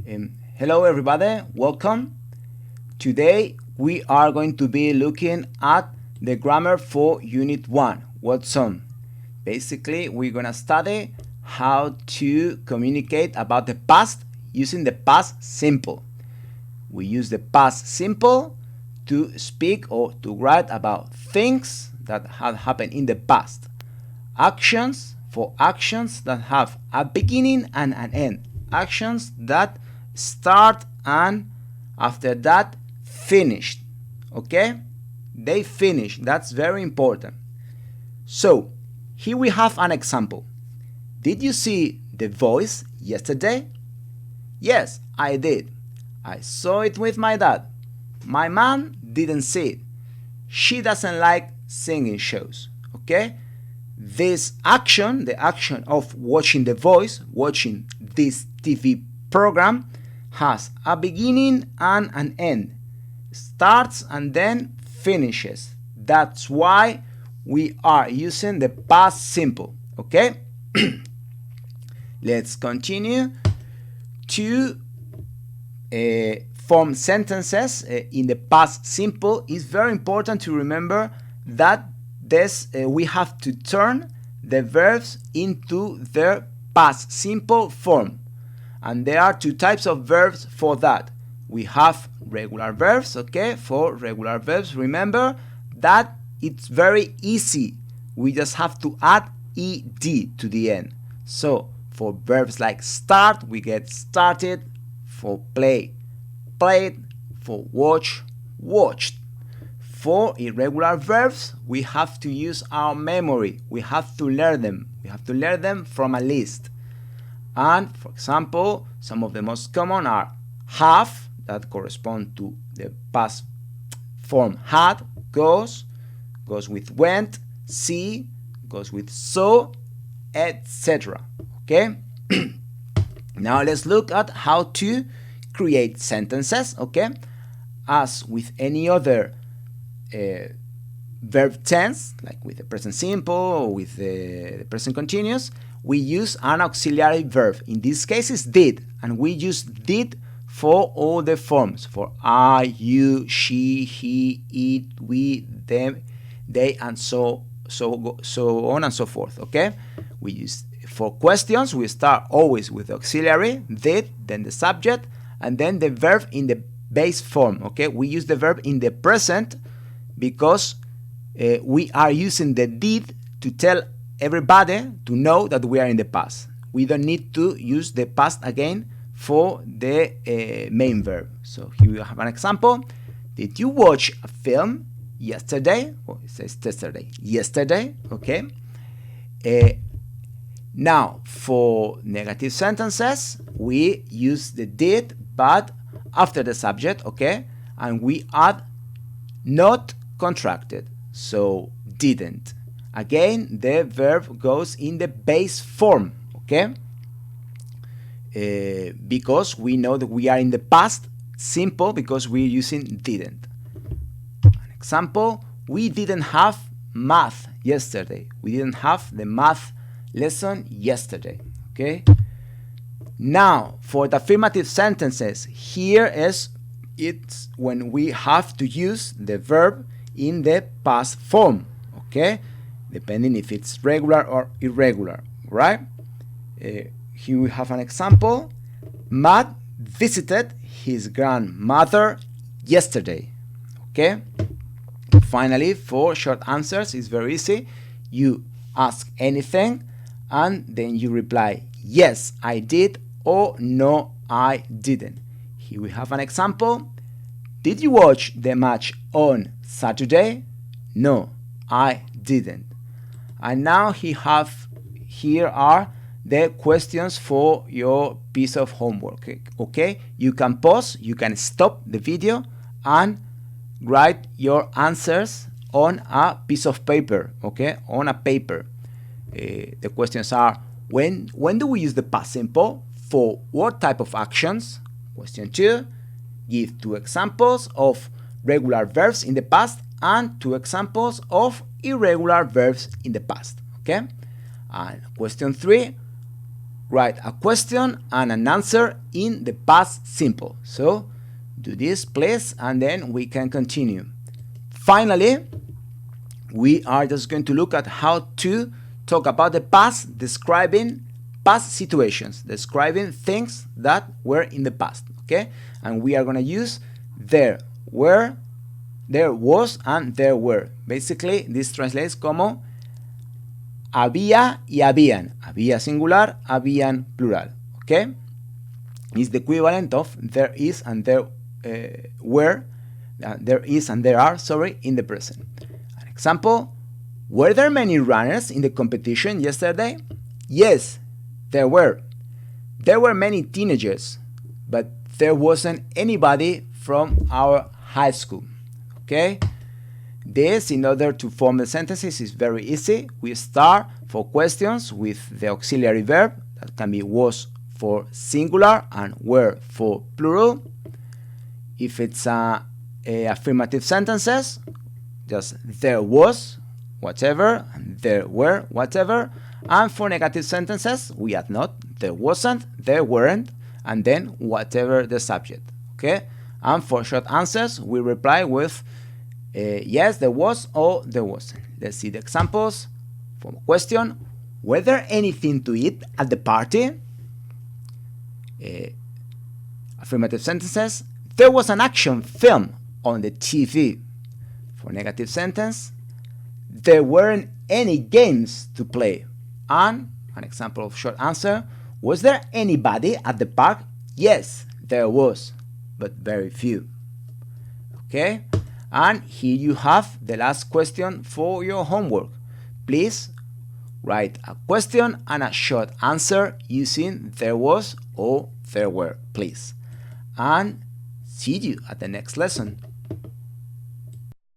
Hello everybody, welcome. Today we are going to be looking at the grammar for Unit 1, What's on. Basically, we're going to study how to communicate about the past using the past simple. We use the past simple to speak or to write about things that have happened in the past. Actions for actions that have a beginning and an end. Actions that start and after that finished. Okay? They finish. That's very important. So, here we have an example. Did you see The Voice yesterday? Yes, I did. I saw it with my dad. My mom didn't see it. She doesn't like singing shows. Okay? This action, the action of watching The Voice, watching this TV program, has a beginning and an end. Starts and then finishes. That's why we are using the past simple. Okay? Let's continue to form sentences in the past simple. It's very important to remember that we have to turn the verbs into their past simple form. And there are two types of verbs for that. We have regular verbs, okay? For regular verbs, remember that it's very easy. We just have to add ed to the end. So, for verbs like start, we get started. For play, played. For watch, watched. For irregular verbs, we have to use our memory. We have to learn them. We have to learn them from a list. And, for example, some of the most common are have, that correspond to the past form had, goes with went, see, goes with saw, etc. Okay? Now let's look at how to create sentences, okay? As with any other verb tense, like with the present simple or with the present continuous, we use an auxiliary verb. In this case, it's did, and we use did for all the forms, for I, you, she, he, it, we, them, they, and so on and so forth. Okay? We use for questions. We start always with the auxiliary did, then the subject, and then the verb in the base form. Okay? We use the verb in the present because we are using the did to tell everybody to know that we are in the past. We don't need to use the past again for the main verb. So here we have an example. Did you watch a film yesterday? Oh, it says yesterday. Yesterday, okay. Now, for negative sentences, we use the did, but after the subject, okay, and we add not contracted. So didn't. Again, the verb goes in the base form, okay? Because we know that we are in the past simple because we're using didn't. An example, we didn't have math yesterday. We didn't have the math lesson yesterday, okay? Now, for the affirmative sentences, here is it's when we have to use the verb in the past form, okay? Depending if it's regular or irregular, right? Here we have an example. Matt visited his grandmother yesterday. Okay? Finally, for short answers, it's very easy. You ask anything and then you reply, yes, I did, or no, I didn't. Here we have an example. Did you watch the match on Saturday? No, I didn't. And now here are the questions for your piece of homework. Okay? You can pause, you can stop the video and write your answers on a piece of paper, okay? On a paper. The questions are, when do we use the past simple? For what type of actions? Question 2, give 2 examples of regular verbs in the past and 2 examples of irregular verbs in the past, okay? And question 3, write a question and an answer in the past simple. So do this please, and then we can continue. Finally, we are just going to look at how to talk about the past, describing past situations, describing things that were in the past, okay? And we are going to use there were, there was, and there were. Basically, this translates como había y habían. Había singular, habían plural, okay? It's the equivalent of there is and there were, there is and there are, sorry, in the present. An example, were there many runners in the competition yesterday? Yes, there were. There were many teenagers, but there wasn't anybody from our high school, okay? This, in order to form the sentences, is very easy. We start for questions with the auxiliary verb, that can be was for singular and were for plural. If it's affirmative sentences, just there was whatever, and there were whatever. And for negative sentences, we add not, there wasn't, there weren't, and then whatever the subject, okay? And for short answers, we reply with yes, there was, or there wasn't. Let's see the examples. For a question, were there anything to eat at the party? Affirmative sentences, there was an action film on the TV. For negative sentence, there weren't any games to play. And an example of short answer, was there anybody at the park? Yes, there was, but very few. Okay? And here you have the last question for your homework. Please write a question and a short answer using there was or there were, please. And see you at the next lesson.